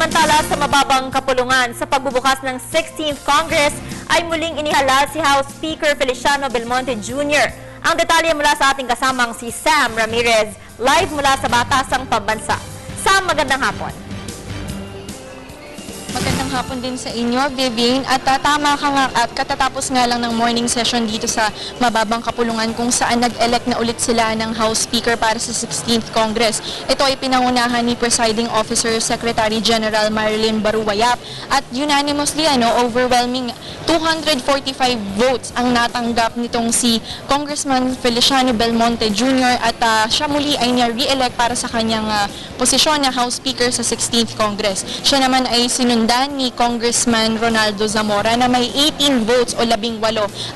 Samantala sa mababang kapulungan sa pagbubukas ng 16th Congress ay muling inihala si House Speaker Feliciano Belmonte Jr. Ang detalye mula sa ating kasamang si Sam Ramirez, live mula sa Batasang Pambansa. Sam, magandang hapon. Magandang hapon din sa inyo, Vivian. At tama ka nga, at katatapos nga lang ng morning session dito sa mababang kapulungan kung saan nag-elect na ulit sila ng House Speaker para sa 16th Congress. Ito ay pinangunahan ni Presiding Officer Secretary General Marilyn Baruwayap at unanimously, overwhelming 245 votes ang natanggap nitong si Congressman Feliciano Belmonte Jr. at siya muli ay na-re-elect para sa kanyang posisyon na House Speaker sa 16th Congress. Siya naman ay sinundan ni Congressman Ronaldo Zamora na may 18 votes o 18.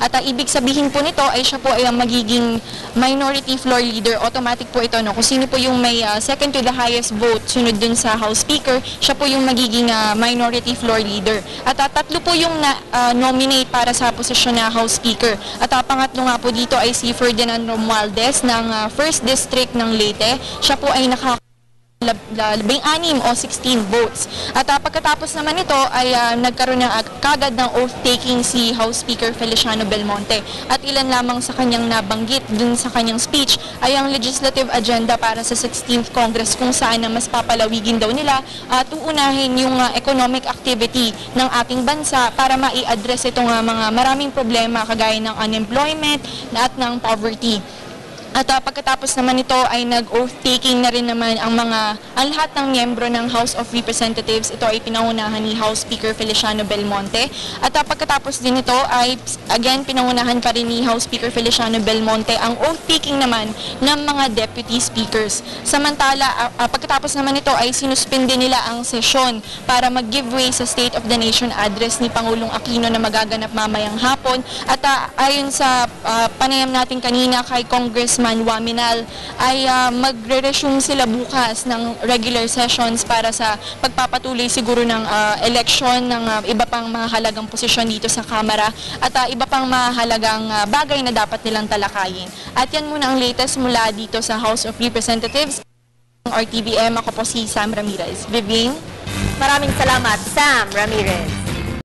At ibig sabihin po nito ay siya po ay ang magiging minority floor leader. Automatic po ito, no? Kung sino po yung may second to the highest vote sunod dun sa House Speaker, siya po yung magiging minority floor leader. At tatlo po yung nominate para sa posisyon na House Speaker. At pangatlo nga po dito ay si Ferdinand Romualdez ng 1st District ng Leyte. Siya po ay 16 o 16 votes. At pagkatapos naman ito ay nagkaroon na kagad ng oath-taking si House Speaker Feliciano Belmonte. At ilan lamang sa kanyang nabanggit dun sa kanyang speech ay ang legislative agenda para sa 16th Congress kung saan mas papalawigin daw nila at uunahin yung economic activity ng ating bansa para mai-address itong mga maraming problema kagaya ng unemployment at ng poverty. At pagkatapos naman ito ay nag-oath-taking na rin naman ang lahat ng miyembro ng House of Representatives. Ito ay pinangunahan ni House Speaker Feliciano Belmonte. At pagkatapos din ito ay again pinangunahan pa rin ni House Speaker Feliciano Belmonte ang oath-taking naman ng mga deputy speakers. Samantala, pagkatapos naman ito ay sinuspende nila ang sesyon para mag-give way sa State of the Nation address ni Pangulong Aquino na magaganap mamayang hapon. At ayon sa panayam natin kanina kay Congressman Waminal ay magre-resume sila bukas ng regular sessions para sa pagpapatuloy siguro ng election ng iba pang mahalagang posisyon dito sa Kamara at iba pang mahalagang bagay na dapat nilang talakayin. At yan muna ang latest mula dito sa House of Representatives. RTVM, ako po si Sam Ramirez. Vivian? Maraming salamat, Sam Ramirez.